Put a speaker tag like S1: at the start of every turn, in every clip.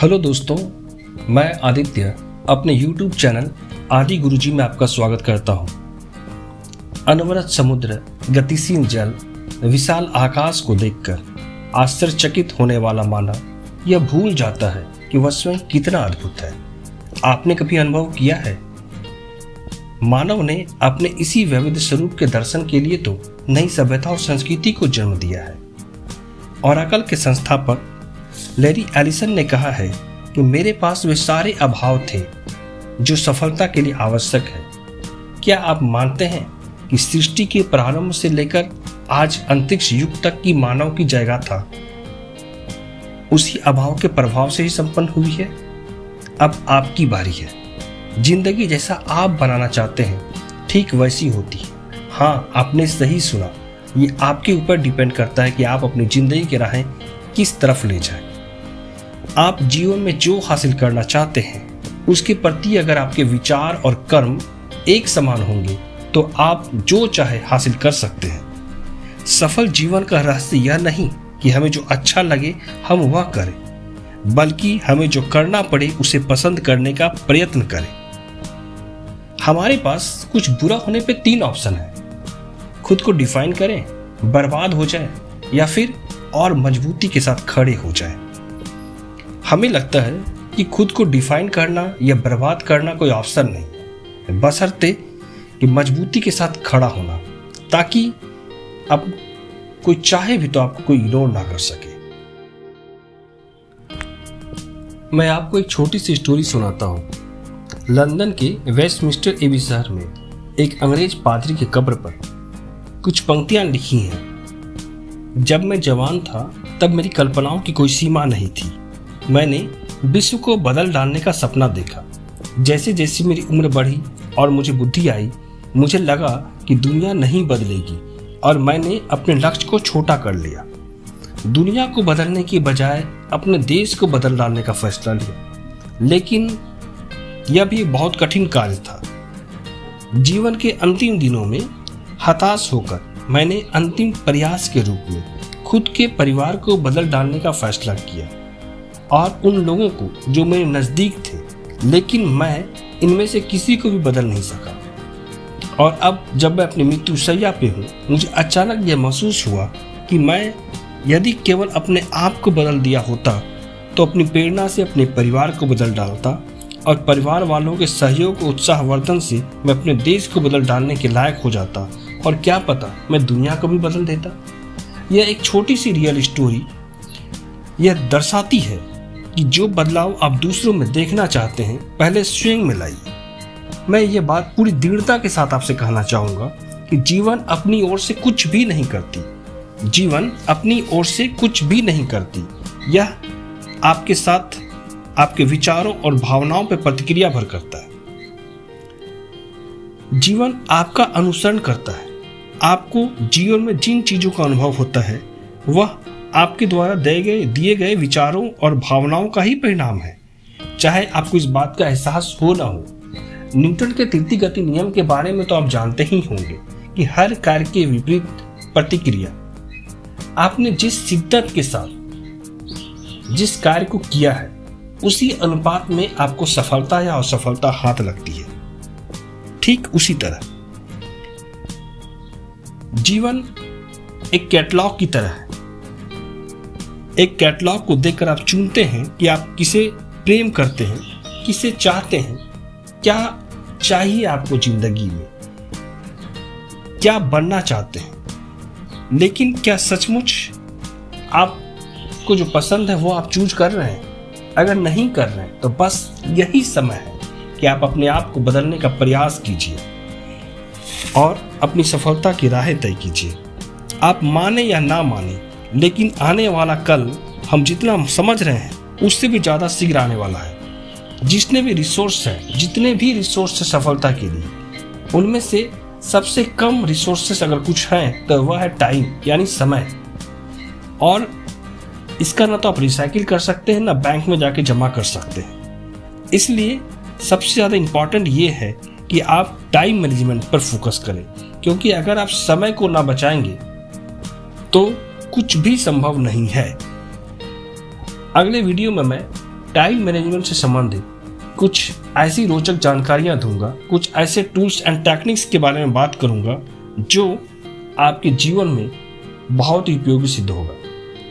S1: Hello दोस्तों, मैं आदित्य अपने YouTube चैनल आदि गुरुजी में आपका स्वागत करता हूं। अनवरत समुद्र, गतिशील जल, विशाल आकाश को देखकर आश्चर्यचकित होने वाला मानव यह भूल जाता है कि वह स्वयं कितना अद्भुत है। आपने कभी अनुभव किया है? मानव ने अपने इसी वैविध स्वरूप के दर्शन के लिए तो नई सभ्यता और संस्कृति को जन्म दिया है। ओरेकल के संस्थापक लैरी एलिसन ने कहा है कि मेरे पास वे सारे अभाव थे जो सफलता के लिए आवश्यक है। क्या आप मानते हैं कि सृष्टि के प्रारंभ से लेकर आज अंतरिक्ष युग तक की मानव की जयगाथा उसी अभाव के प्रभाव से ही संपन्न हुई है? अब आपकी बारी है। जिंदगी जैसा आप बनाना चाहते हैं ठीक वैसी होती है। हाँ, आपने सही सुना। ये आपके ऊपर डिपेंड करता है कि आप अपनी जिंदगी की राहें किस तरफ ले जाएं। आप जीवन में जो हासिल करना चाहते हैं उसके प्रति अगर आपके विचार और कर्म एक समान होंगे तो आप जो चाहे हासिल कर सकते हैं। सफल जीवन का रहस्य यह नहीं कि हमें जो अच्छा लगे हम वह करें, बल्कि हमें जो करना पड़े उसे पसंद करने का प्रयत्न करें। हमारे पास कुछ बुरा होने पे 3 ऑप्शन है। खुद को डिफाइन करें, बर्बाद हो जाए, या फिर और मजबूती के साथ खड़े हो जाए। हमें लगता है कि खुद को डिफाइन करना या बर्बाद करना कोई ऑप्शन नहीं है, बशर्ते कि मजबूती के साथ खड़ा होना, ताकि अब कोई चाहे भी तो आपको कोई इग्नोर ना कर सके। मैं आपको एक छोटी सी स्टोरी सुनाता हूँ। लंदन के वेस्टमिंस्टर एबी शहर में एक अंग्रेज पादरी की कब्र पर कुछ पंक्तियां लिखी हैं। जब मैं जवान था तब मेरी कल्पनाओं की कोई सीमा नहीं थी। मैंने विश्व को बदल डालने का सपना देखा। जैसे जैसे मेरी उम्र बढ़ी और मुझे बुद्धि आई, मुझे लगा कि दुनिया नहीं बदलेगी और मैंने अपने लक्ष्य को छोटा कर लिया। दुनिया को बदलने की बजाय अपने देश को बदल डालने का फैसला लिया। लेकिन यह भी बहुत कठिन कार्य था। जीवन के अंतिम दिनों में हताश होकर मैंने अंतिम प्रयास के रूप में खुद के परिवार को बदल डालने का फैसला किया और उन लोगों को जो मेरे नज़दीक थे, लेकिन मैं इनमें से किसी को भी बदल नहीं सका। और अब जब मैं अपनी मृत्युशैया पे हूँ, मुझे अचानक यह महसूस हुआ कि मैं यदि केवल अपने आप को बदल दिया होता तो अपनी प्रेरणा से अपने परिवार को बदल डालता और परिवार वालों के सहयोग और उत्साहवर्धन से मैं अपने देश को बदल डालने के लायक हो जाता और क्या पता मैं दुनिया को भी बदल देता। यह एक छोटी सी रियल स्टोरी यह दर्शाती है कि जो बदलाव आप दूसरों में देखना चाहते हैं पहले स्वयं में लाइए। मैं ये बात पूरी दृढ़ता के साथ आपसे कहना चाहूँगा कि जीवन अपनी ओर से कुछ भी नहीं करती। जीवन अपनी ओर से कुछ भी नहीं करती। यह आपके साथ आपके विचारों और भावनाओं पर प्रतिक्रिया भर करता है। जीवन आपका अनुसरण करता है। आपको जीवन में जिन चीज़ों का अनुभव होता है वह आपके द्वारा दिए गए विचारों और भावनाओं का ही परिणाम है, चाहे आपको इस बात का एहसास हो ना हो। न्यूटन के तृतीय गति नियम के बारे में तो आप जानते ही होंगे कि हर कार्य के विपरीत प्रतिक्रिया। आपने जिस शिद्दत के साथ जिस कार्य को किया है उसी अनुपात में आपको सफलता या असफलता हाथ लगती है। ठीक उसी तरह जीवन एक कैटलॉग की तरह है। एक कैटलॉग को देखकर आप चुनते हैं कि आप किसे प्रेम करते हैं, किसे चाहते हैं, क्या चाहिए आपको जिंदगी में, क्या बनना चाहते हैं। लेकिन क्या सचमुच आपको जो पसंद है वो आप चूज कर रहे हैं? अगर नहीं कर रहे हैं तो बस यही समय है कि आप अपने आप को बदलने का प्रयास कीजिए और अपनी सफलता की राहें तय कीजिए। आप माने या ना माने, लेकिन आने वाला कल हम जितना समझ रहे हैं उससे भी ज़्यादा शीघ्र आने वाला है। जितने भी रिसोर्स है सफलता के लिए, उनमें से सबसे कम रिसोर्सेस अगर कुछ हैं तो वह है टाइम, यानी समय। और इसका ना तो आप रिसाइकिल कर सकते हैं ना बैंक में जाके जमा कर सकते हैं। इसलिए सबसे ज़्यादा इम्पॉर्टेंट ये है कि आप टाइम मैनेजमेंट पर फोकस करें, क्योंकि अगर आप समय को ना बचाएंगे तो कुछ भी संभव नहीं है। अगले वीडियो में मैं टाइम मैनेजमेंट से संबंधित कुछ ऐसी रोचक जानकारियां दूंगा, कुछ ऐसे टूल्स एंड टेक्निक्स के बारे में बात करूंगा जो आपके जीवन में बहुत ही उपयोगी सिद्ध होगा।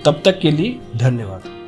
S1: तब तक के लिए धन्यवाद।